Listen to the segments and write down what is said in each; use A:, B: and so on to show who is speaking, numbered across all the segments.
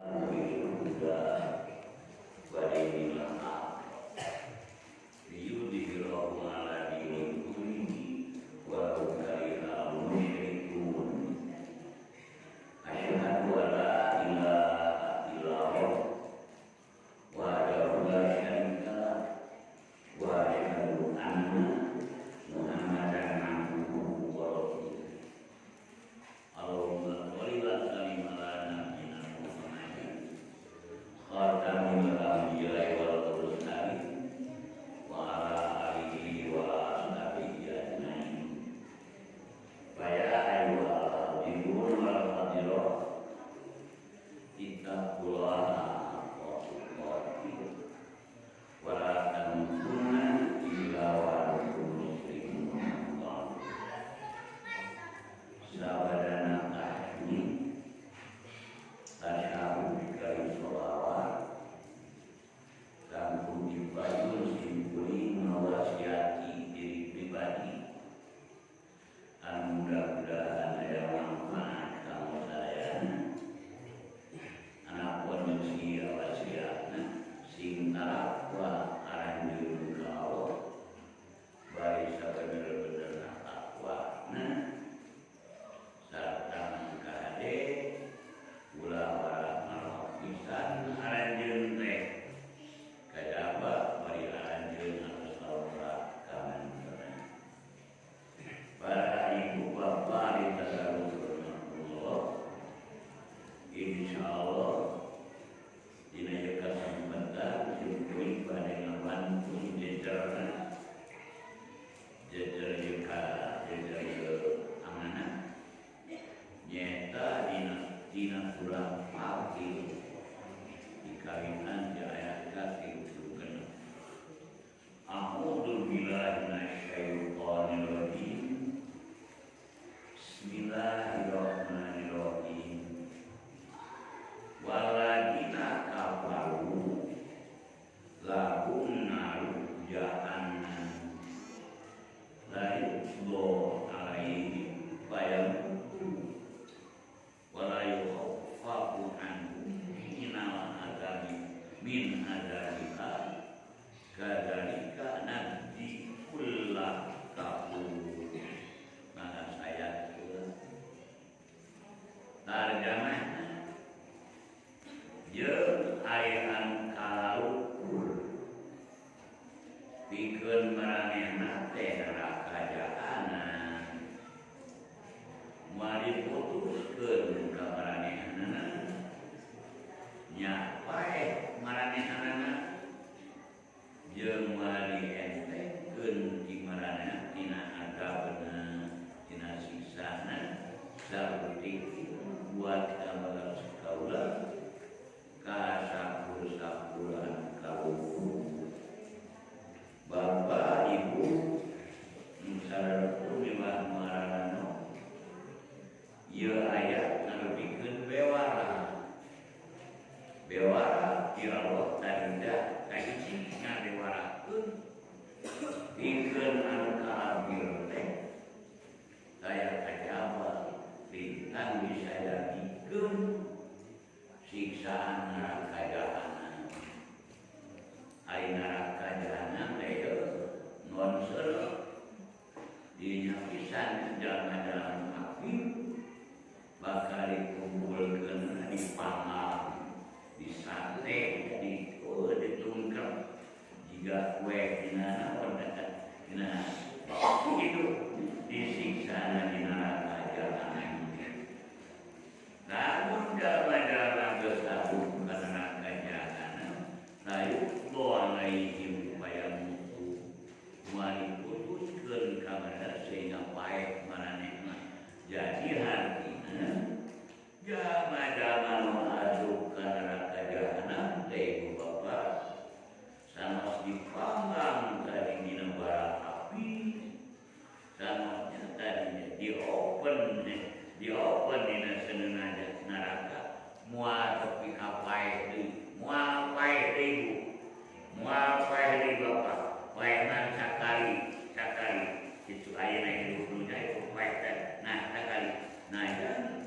A: Nah,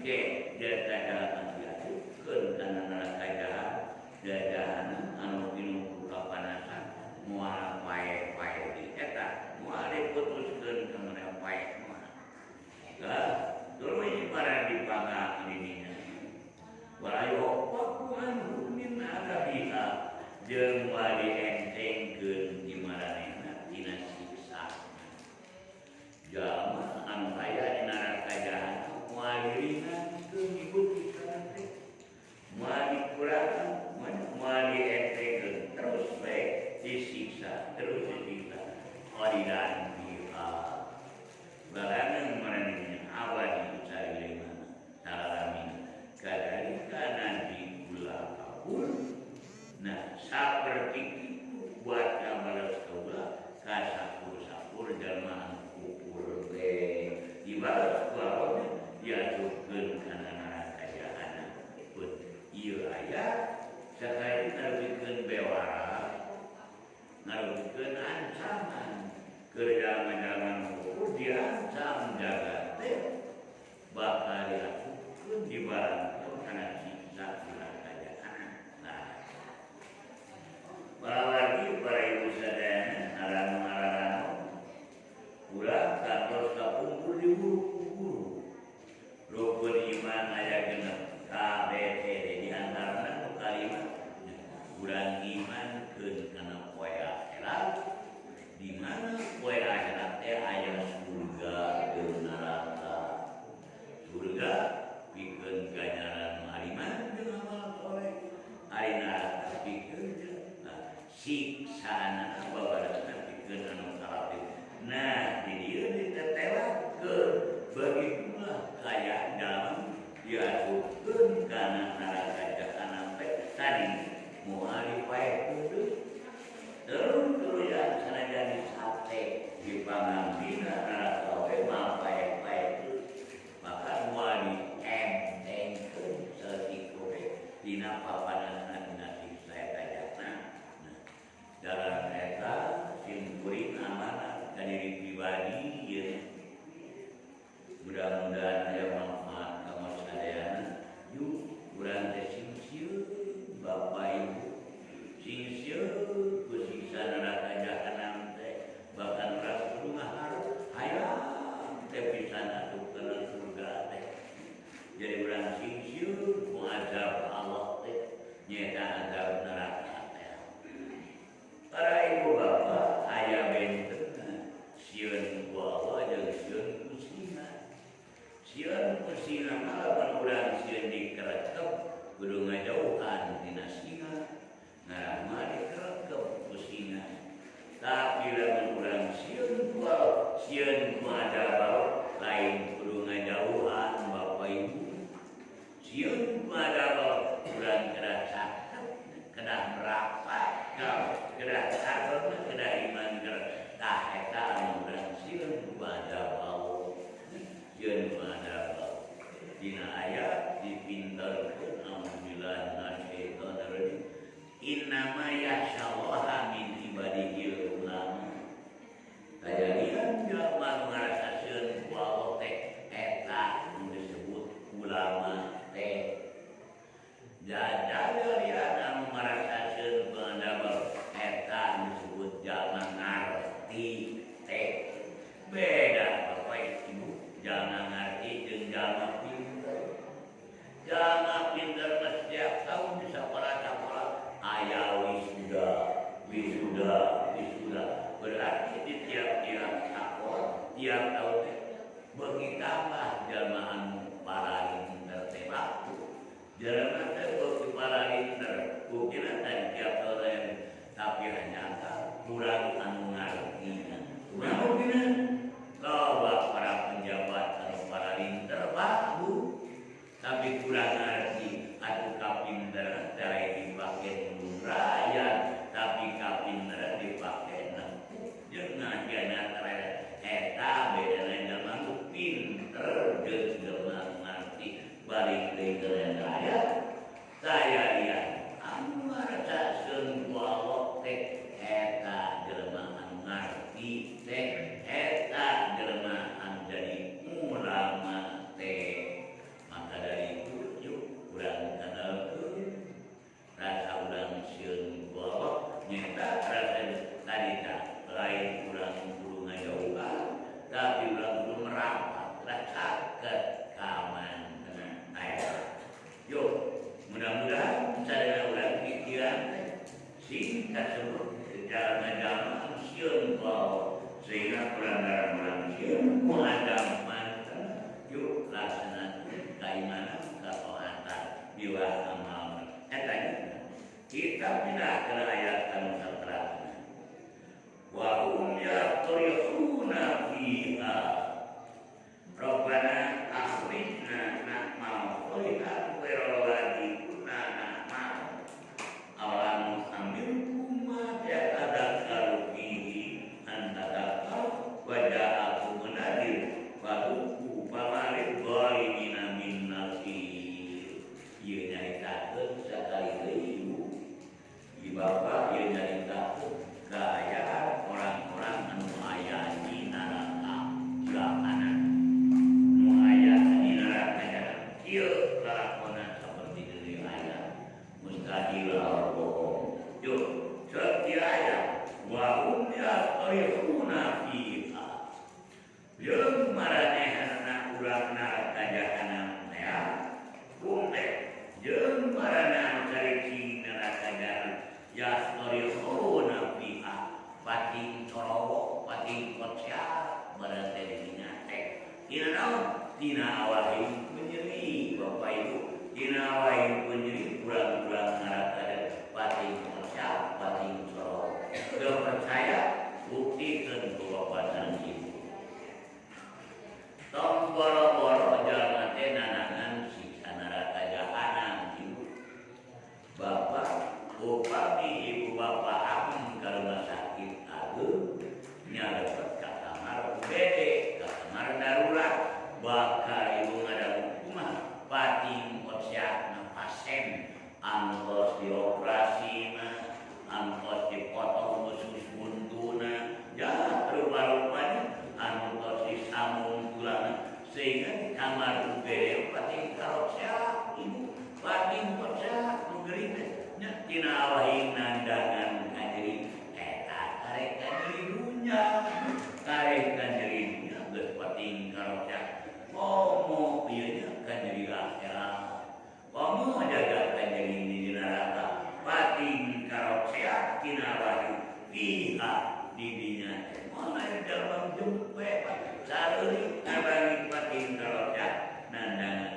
A: ke dia tak ada manusia itu ke karena neraka posina malaman urang sieun dikerekep kudu ngajauhan tina singa ngaranna dikerekep posina tapi lamun urang sieun ku adabal lain kudu ngajauhan Bapak Ibu sieun ku adabal urang kedah cakep kedah merapat kedah cakep kedah iman tah eta anu urang sieun ku adabal sieun ku adabal dina ayat dipinterkeun alhamdulillah nasyaiton rajim innama yasyallaha min ibadihil ulama kajadian jalma nu ngarasasieun ku Allah teh eta nu disebut ulama teh jajalian anu ngarasasieun ku adabal eta nu disebut jalma ngarti teh beda Bapak Ibu jalma ngarti jeung jalma pinter jalma pinter setiap tahun di sekolah-sekolah aya wisuda berarti di tiap-tiap sekolah tiap tahun bagi tambah jalma anu paralinter teh baku jalma teh bagi paralinter kukira tadi tiap tahun tapi hanya kurang anu ngarti kurang gini loba para penjabat anu paralinter baku tapi kurang ngerti atuh kapinter tara dipake raya tapi kapinter dipake nempuh jeung ngajana tara eta bedana jalma nu pinter jeung jalma ngarti balik deui ke raya saya lihat anu ngarasasieun ku Allah teh eta jalma anu ngarti teh eta jalma anu jadi ulama teh maka dari itu yuk urang kenalkeun rasa urang sieun ku Allah nyata rasa tadita lain urang kudu ngajauhan tapi urang kudu merapat racakeun kaman aya yuk mudah-mudahan sadaya urang pikiran sing kasebut jalma-jalma sieun ku Allah sehingga urang sieun ku adaman yuk laksanakeun kaimanan kataatan biwa amal eta kita pindah ke ayat anu saterasna wa hum yatrihuna fiha rabbana akhrijna na'mal shalihan ghairal ladzi kunna na'mal awalam nusammirkum ma yatadakkaru fihi anta taqaw wa ja'akum nadir faduku pamalid dhalimina min nasir ieu nyaritakeun sakali deui Ibu ieu Bapak ieu nyaritakeun kaayaan orang-orang anu aya di neraka jahanam nu aya di neraka jahanam ieu kelakuan saperti deui aya mustahil bohong yuk setiap ayat wa hum yasrifuna fiha jeung maranehanna urang neraka jahanam teh kumte jeung marana cariki neraka jahanam yasrifuna fiha pating corowo pating kocya berarti dina teh dina naon dina awahing penyeri Bapak Ibu dina awahing penyeri urang-urang neraka pating kocya pating corowo teu percaya buktikeun ku Bapak dan Ibu tong boro-boro jalma teh nanangan siksa neraka jahanam Ibu Bapak upami Ibu Bapak amun ka rumah sakit ageung nyalepet ka kamar UGD ka kamar darurat bakal Ibu ngadagu kumaha pating kosyak pasien angkos dioperasi mah angkos dipotong usus buntuna ya rupa-rupanya angkos disambung tulang sehingga di kamar UGD pating kosyak Ibu pating kosyak mengering nya tina awahing nandangan kanjeri eta karek kanjeri dunya karek kanjeri dunya geus pating kosyak momo ieu nya kanjeri akhirat momo jaga kanjeri di neraka pating kosyak tina wahyu fiha di dinya mana dalam jumpe saeutik abang pating kosyak nandangan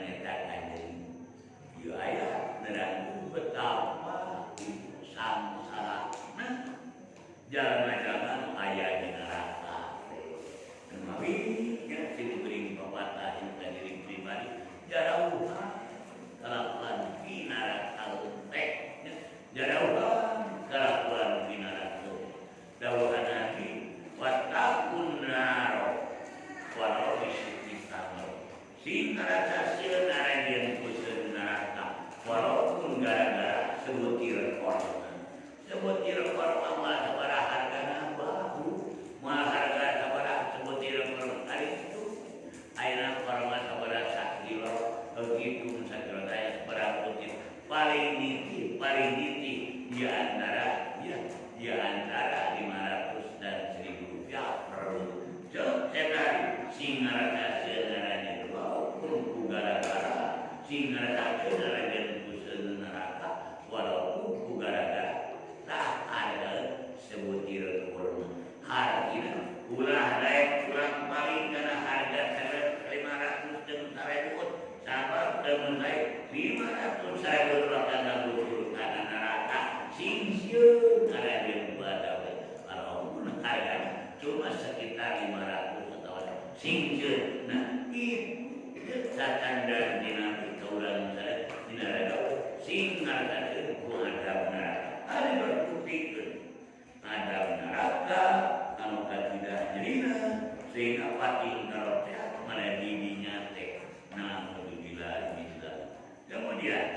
A: sing ngarasa sieun arajeun ku neraka walaupun gara-gara sebutir korban. Sebutir korban mah sabaraha hargana bahu, mah harga sabaraha sebutir korban ari itu. Ayeuna korban sabaraha sakilo, begitu sakilo teh sabaraha butir. Paling nitih di antara 500 dan 1.000 rupiah per cek sekali sing ngarasa sieun arajeun walaupun ku gara-gara sing ngarasa sieun arajeun ku neraka walaupun ku gara-gara tak ada sebutir kurma hargina ulah daek kurang paling kana harga 500 jeung 1.000 sabab temen daek 500 1.000 kana butuh kana neraka sing sieun arajeun badawe walaupun hargana cuma sekitar 500 atau sing sieun nah itu tatandang dina kaulang saya dina rada sing ngarasa ku adab neraka ari berpikir adab neraka anu katidak jelina sehingga pati kalau teh mana bibinya teh nah alhamdulillah bisa kemudian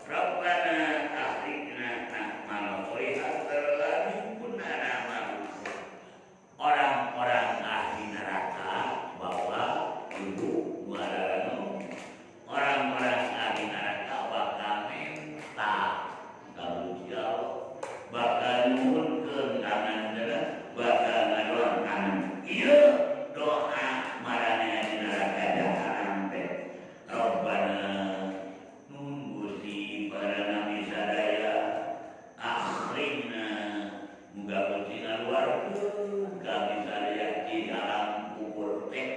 A: Rabbana akhirna na'mal sholihatal ladzi kunna na'mal orang-orang ahli neraka bahwa ibu barano orang-orang ahli neraka bakal minta kalau jauh bakal nuhunkeun amandeuna bakal ngadoakan ieu doa marane ahli neraka jahanam teh Rabbana nun Gusti parana misadaya akhrina muga Gusti ngaluarkeun kami sadaya di dalam kubur teh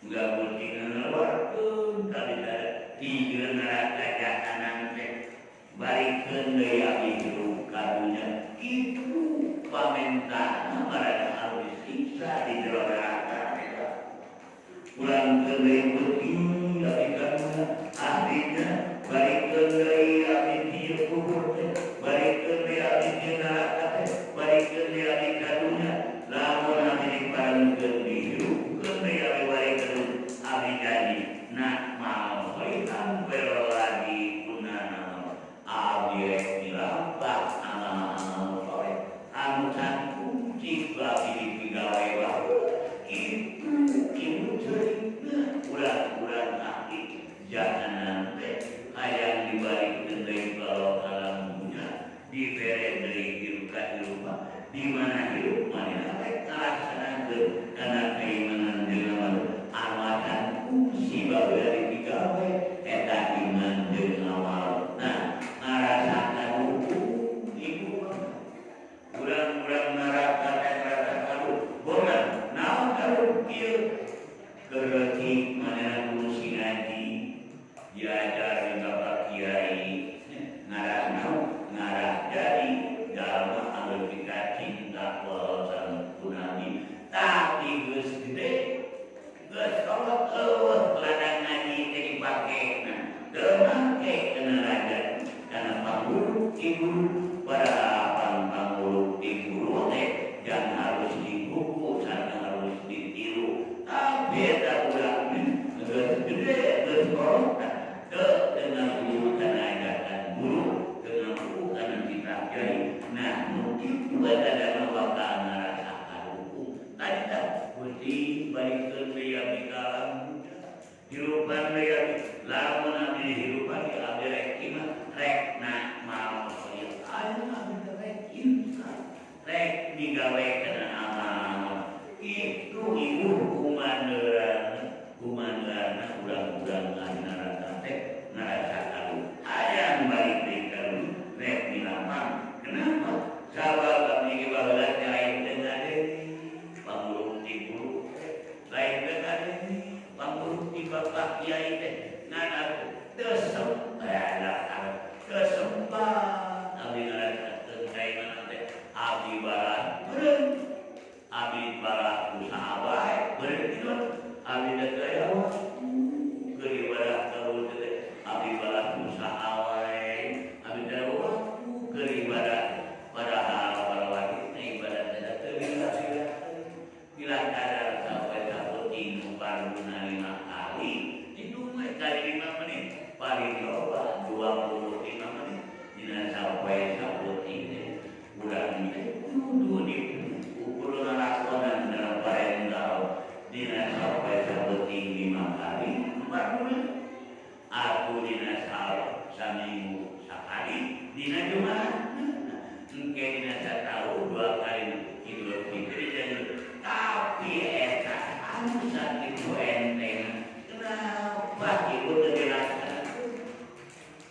A: muga Gusti ngaluarkeun kami sadaya di neraka jahanam teh barikeun deui abdi hirup kadunya itu pamenta marana anu disiksa di jero neraka eta ulang deui beuti abdi kadunya ahlinya barikeun deui abdi di kubur teh barikeun deui abdi di neraka teh barikeun deui abdi kadunya lamun abdi diparengkeun dihirupkeun deui abdi barikeun abdi jadi nak mau hoitan bero lagi kunana abdi rek dilampah amal-amal soleh anu cangkum cik abdi dipigawe baheula itu ibu ceurigna urang-urang ahli jahanam teh hayang dibarikeun deui kalau alamnya dibere deui hirup kahirupan di mana hirup manehna rek ngalaksanakeun kana keimanan jeung amal amalan si baheula dipigawe eta iman jeung amal nah ngarasakan hukum ibu urang-urang neraka teh ngarasakan bonan naon karup ieu kereutik manehna guru si ngaji diajar di bapak kiai ngarah naon ngarah jadi jalma anu pika cinta wawasan kunami tapi geus gede geus kolot eueuh ladang ngaji teh dipake nah teu make kana raja kana pangguru ti guru para pangguru ti guru teh yang harus dikuku sareng harus ditiru tapi eta urang geus gede geus kolot teu dengan guru kana ajakan guru dengan guru kana kita kiai nah mungkin ada bakal ngarasakan hukum tadi tak Gusti barikeun deui abdi kalam hirupan deui abdi lamun abdi hirupan di abdi rek imah rek nak mau soil ayeuna abdi rek insaf rek digawekeun amal itu ibu kumandeurana urang-urang ahli neraka teh ngarasakan hayang balik deui ka rek dilampang kenapa sabab abdi baheula teh lain dengan pangguru ti guru lain dengan pangguru ti bapak kiai teh ngana teu kesempat abdi ngarasakeun kaiman teh abdi barat beureum abdi barat usaha bae beureum kitu abdi teh aya keur ibadah terus teh abdi barat usaha wae abdi teh keur ibadah padahal para wanita ibadah teh teu bila kadar sampai 1 minggu paruna 5 kali paling loba 25 menit dina sampai saputing urang kudu diukur ngalakonan dalam parental dina sampai saputing 5 kali 4 menit aku dina saminggu sekali dina Jumat engke dina satahun 2 kali Idul Fitri dan tapi eta anu sakitu enteng kenapa ibu terjelaskan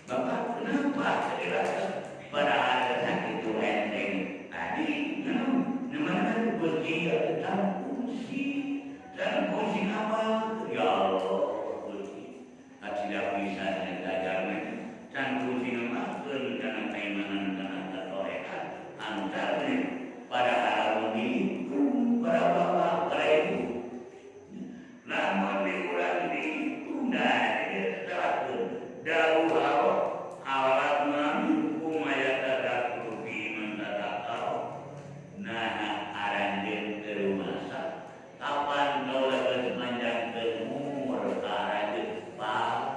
A: Bapak kenapa terjelaskan pada ada sakitu enteng tadi namanya Gusti dan fungsi apa ya Allah Gusti tidak bisa ngajarnya dan fungsi nama karena keimanan karena ketolekan antaranya pada hari ini para bapak para ibu namun diulang di tunda setelah dahulu awal mengambil kumaya tadakul biman tadakal nah aranjen ke rumah kapan kau lebih sepanjang umur aranjen pak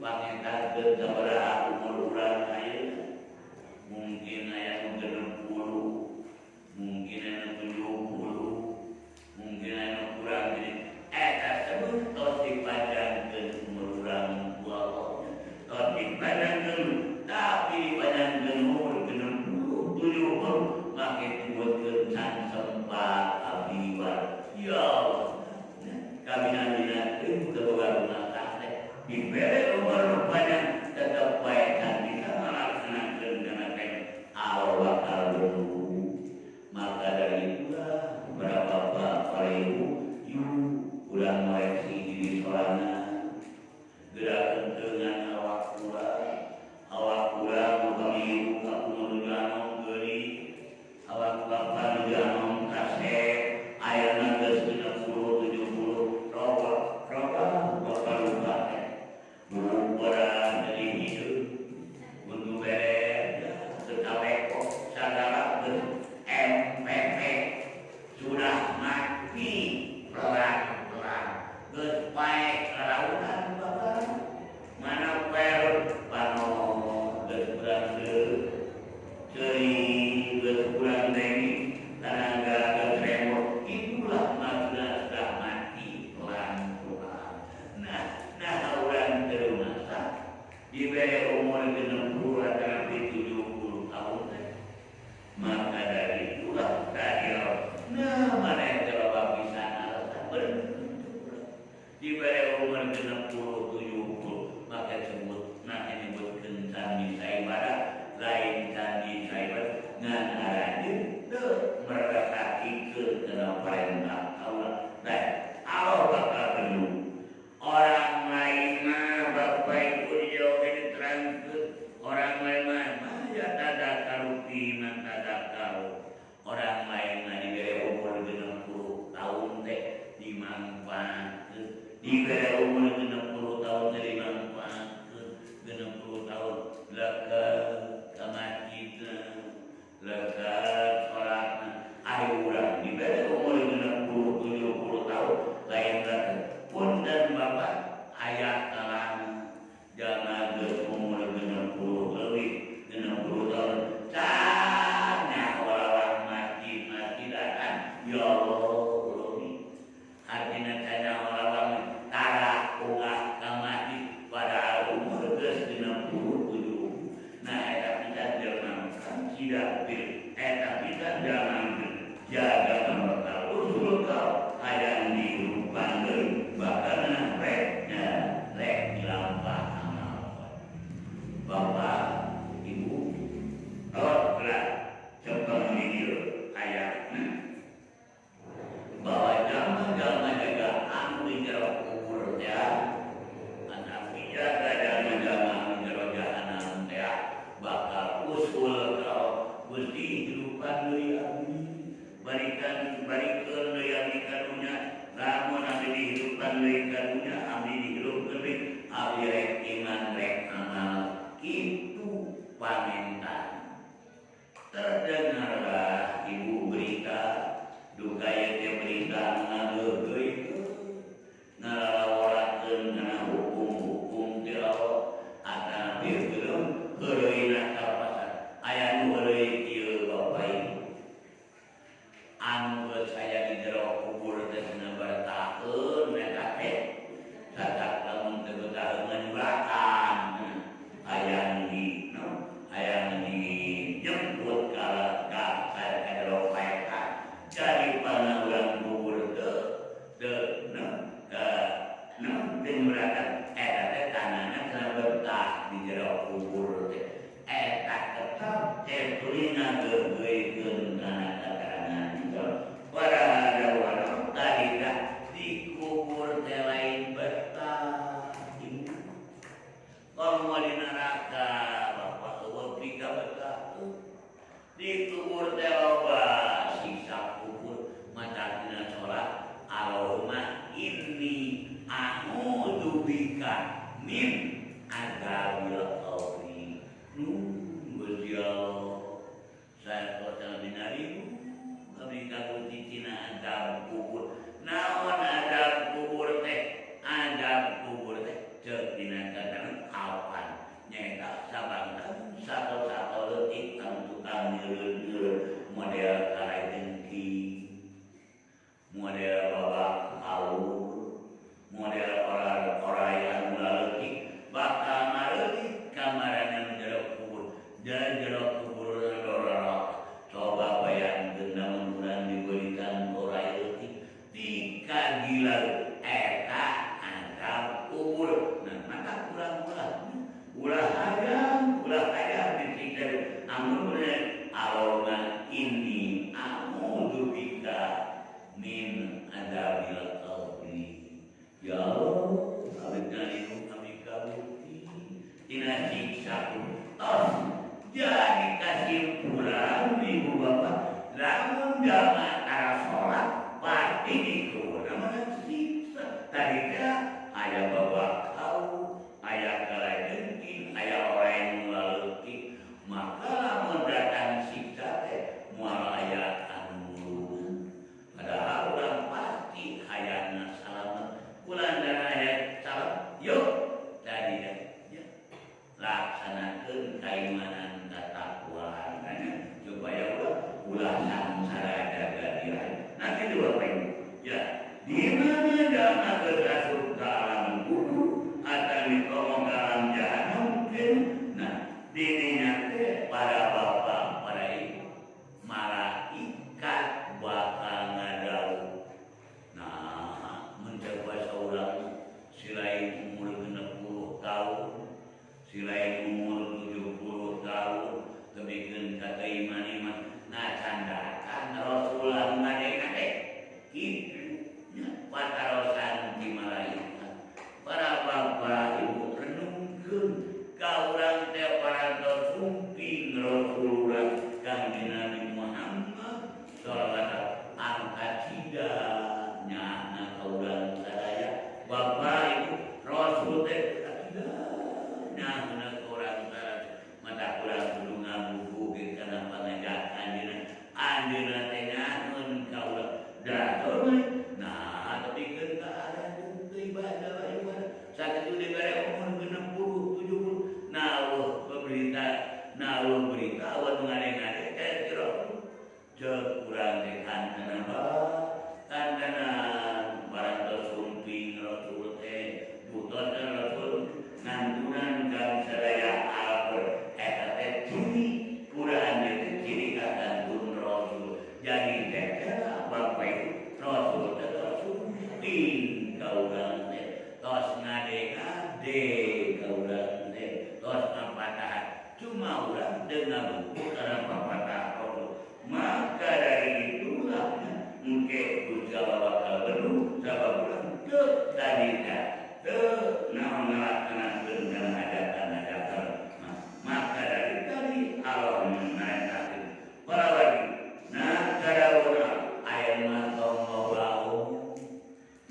A: pangetan ke seberapa umur urang ayeuna mungkin aya nu 60 mungkin aya nu 70 mungkin aya nu kurang jadi eta sebut tos dipanjangkeun umur urang Allah tos dipanjangkeun tapi dipanjangkeun umur 60 70 make dibuatkeun can sempat abdi ya Allah kabina-bina teu keluar rumah tangga diberi umur panjang tetap baik dan bisa melaksanakan dengan baik Allah bakal dulu maka dari itulah beberapa bapak para ibu ulang koreksi diri solana gerakan dengan awak kurang kami ibu aku menuju anong geri awak bapak menuju anong kasih air nagas 60-70 rokok bakal lupa orang dari hidup untuk beres sekaweko sadara MPP sudah mati pelan-pelan gespaek kelautan bapak mana pel pano gesberande ceri gesburang deni tenaga gesremot itulah maksudnya sudah mati pelan-pelan nah orang terumasa diberi umur 60 atau 70 tahun maka dari itulah tadi mana yang terlalu bisa alasan diberi umur 60 70 maka sebut nanti disebutkan candi saibarat lain candi saibarat ngan arahnya mereka ikut dalam perintah Allah dan Allah bakal penuh orang lain mah bapak ibu jauh ini terangkan orang lain mah ya tadakal piman tadakal orang lain mah diberi umur 60 tahun teh dimanfaatkan diberi umur 60 tahun teh dimanfaatkan 60 tahun leka kemajikan leka sholatna ayo urang diberi umur 60-70 tahun lain leka pun dan bapak ayat kalam jangan umur 60 lebih 60 tahun tanya orang mati datang ya Allah artinya tanya orang tarak unggah kamati pada umur 60-70 nah eta kita jangan tidak eta kita jangan jaga nomor usul kau ada di rumah bahkan rek dilampah amal bapak ibu kalau gerak contoh video ayatnya bahwa jangan jaga anu di jero kubur ya anak jaga jangan jahanam ya bakal usul kau Gusti hidupan deui abdi barikan deui abdi karunya lamun abdi dihidupan deui karunya abdi dihidupkeun deui abdi rek iman rek amal itu pamintan terdengarlah ibu berita duka ye berita ngageugeuykeun ngalawarakeun kana hukum-hukum teu berangkat eta teh tanahna kana betah di jero kubur teh eta tetep tetulingan geugeuikeun kana keterangan itu para dawana tadina dikubur teh lain betah kalau di neraka bapak eueuh pika betah dikubur teh loba siksa kubur macatina salat Allahumma inni a'udzubika min adzabil qabri. Gusti Allah, saya kota binari kami kagunti tina azab kubur. Naon azab kubur teh? Azab kubur teh ceuk dina katakan kapan nyaeta sabangkan satu-satu leutik kang tukang nyeureun model karai dengki, model babak aur, model orang-orang yang leutik bakal ngaleutik kamarana jero kubur dan jero kubur dororok coba bayangkeun namun urang diberikan orang leutik dikagilar eta azab kubur. Nah maka ulah hayang disiksa amun bener Allahumma inni a'udzubika min adzabil qabri. Ya Allah, kami kabukti tina siksa tos jadi kesimpulan ibu bapak lamun jalma tara salat pasti dikubur namanya siksa. Tadi teh aya babak kau, aya kalai dengki, aya orang yang ngaleutik, maka lamun datang siksa teh moal aya anu nulungan. Padahal urang pasti hayangna salamet. Ulang dan ayat salam, yuk tadi ya, laksanakeun keimanan katakwaan supaya ulah samsara jaga diri. Nanti dua poin. Ya, di mana dana berasuk ke alam kubur atau dikomong ke alam jahanam mungkin. Nah, dininya teh para bapak, para ibu, malaikat bakal ngadau. Nah, mencoba seorang silain umur 60 tahun, silain umur 70 tahun, kebikin kata iman-iman, nah candakan Rasulullah ngade-ngade, itu patarosan di malaikat. Para bapak ibu renungkeun ka urang teh parantos sumping Rasulullah kanjeng Nabi Muhammad sallallahu alaihi wasallam angkat sidanya ka urang sadaya bapak ibu Rasul teh sidanya ka urang sadaya mata urang kudu ngabubuh kana pangajakan anjeunna teh nyaeun ka urang dator. Nah tapi keun ka ada ibadah sakitu dibere umur 60 70 nah berita awan ngade-ngade kira ceuk urang teh kenapa kandanan parantos sumping Rasul teh butos Rasul ngantunan kang sadaya alur eta teh ciri urang teh ciri kagantun Rasul. Jadi teh bapak ibu Rasul teh sumping ka urang teh tos ngade-ngade ka urang teh tos ngapatah cuma urang dengan buku karena papatah Rasul. Maka dari itulah engke Gusti Allah bakal beru sabab urang teu tadina teu naon ngalaksanakeun kana hajatan-hajatan. Maka dari tadi Allah menaikkan para lagi nah kadauna aya mantong ngobau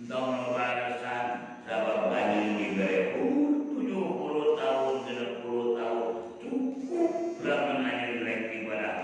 A: tong ngobarasan sabab anjeun dibere umur 70 tahun 60 tahun cukup lamun anjeun rek ibadah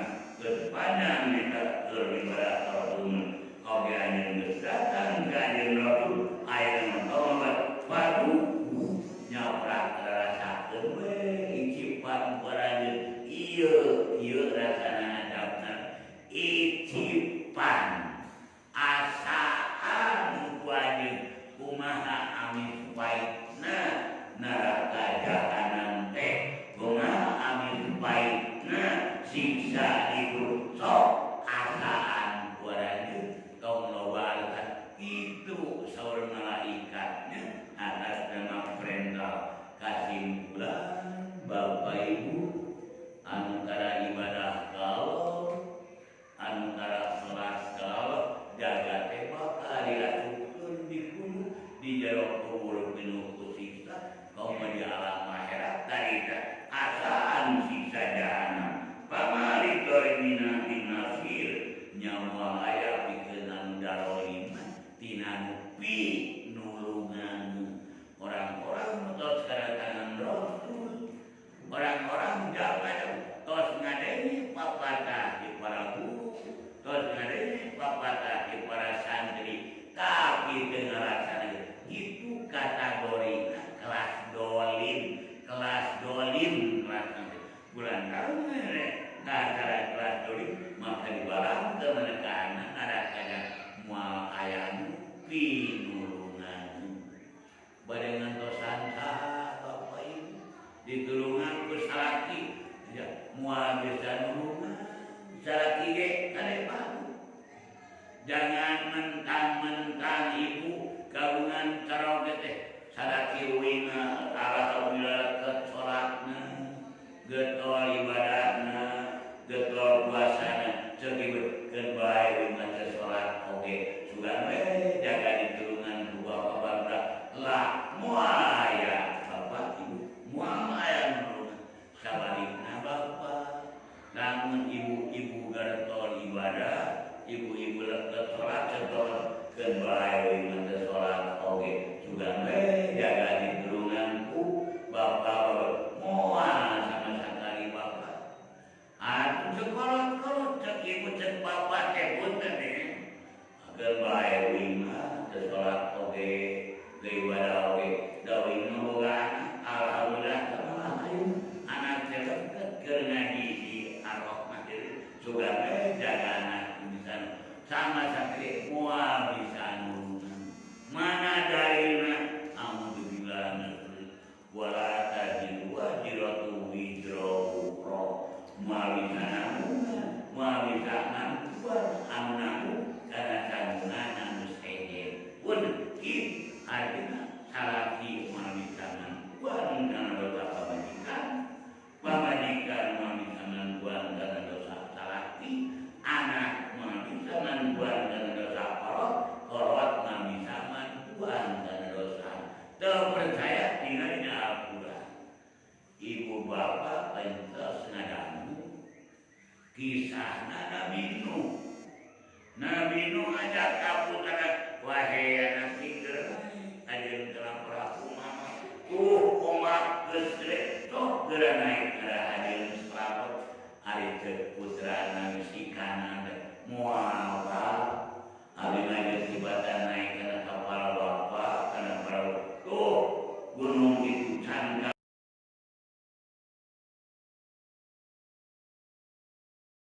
A: pinuh ku siksa kaum di alam akhirat tarika asaan siksa jahanam pamali dorimina binasir nyawa aya pikeun anu daroliman tina nupi nulungan orang-orang tos kedatangan Rasul orang-orang jalan tos ngadeni papatah di para guru tos ngadeni papatah di para santri tapi dengan rasanya itu kategori kelas dolim kelas nanti bulan tahun acara kelas dolim maka dibalang ke menekanan ada kaya mual ayam pinulungan badangan tosan bapak ibu ditulungan ku salaki ya mual bisa nulungan salaki ge kade bagus jangan mentang-mentang ibu kagungan karaoke teh salaki wina alhamdulillah ket salatna getol ibadahna getol puasana ceuk ieu bae wina teh salat oge sugan we jaga ditulungan ku bapak-bapak lah moal aya bapak ibu moal aya nulungan sabalikna bapak lamun ibu-ibu getol ibadah ibu-ibu leket sholat setor kenbae mata sholat oge sugan we jaga ditulunganku bapak moal sama sakali bapak atuh sekolot-kolot cek ibu cek bapak teh punten deh kenbae wima teh sholat oge ge ibadah oge da wima boga alhamdulillah sama ayu anak teh leket keur ngaji di ar-rahmah sugan we jaga anak sama sakit mual bisa nulungan mana dalilna alhamdulillah wala tajidu wajiratu wizra ukhra mual bisa nulungan mual bisa nampuan amnahu kana sangunan anu sejen pun ki artinya salaki mual bisa nampuan kana dosa pamajikan mual bisa nampuan kana dosa salaki anak mantuan dan dosa korot nabi sama tuan dan dosa terpercaya tinggalnya Al-Quran ibu bapak pentas ngadamu kisah Nabi Nuh ajak kaputana wahai anak tinggal ajen telah perahu mama omak gesre toh gera naik ke hadir selamat hari putra Nabi si kanan mual hari naik tibatan naik karena kapal bapak karena perahu gunung itu cangga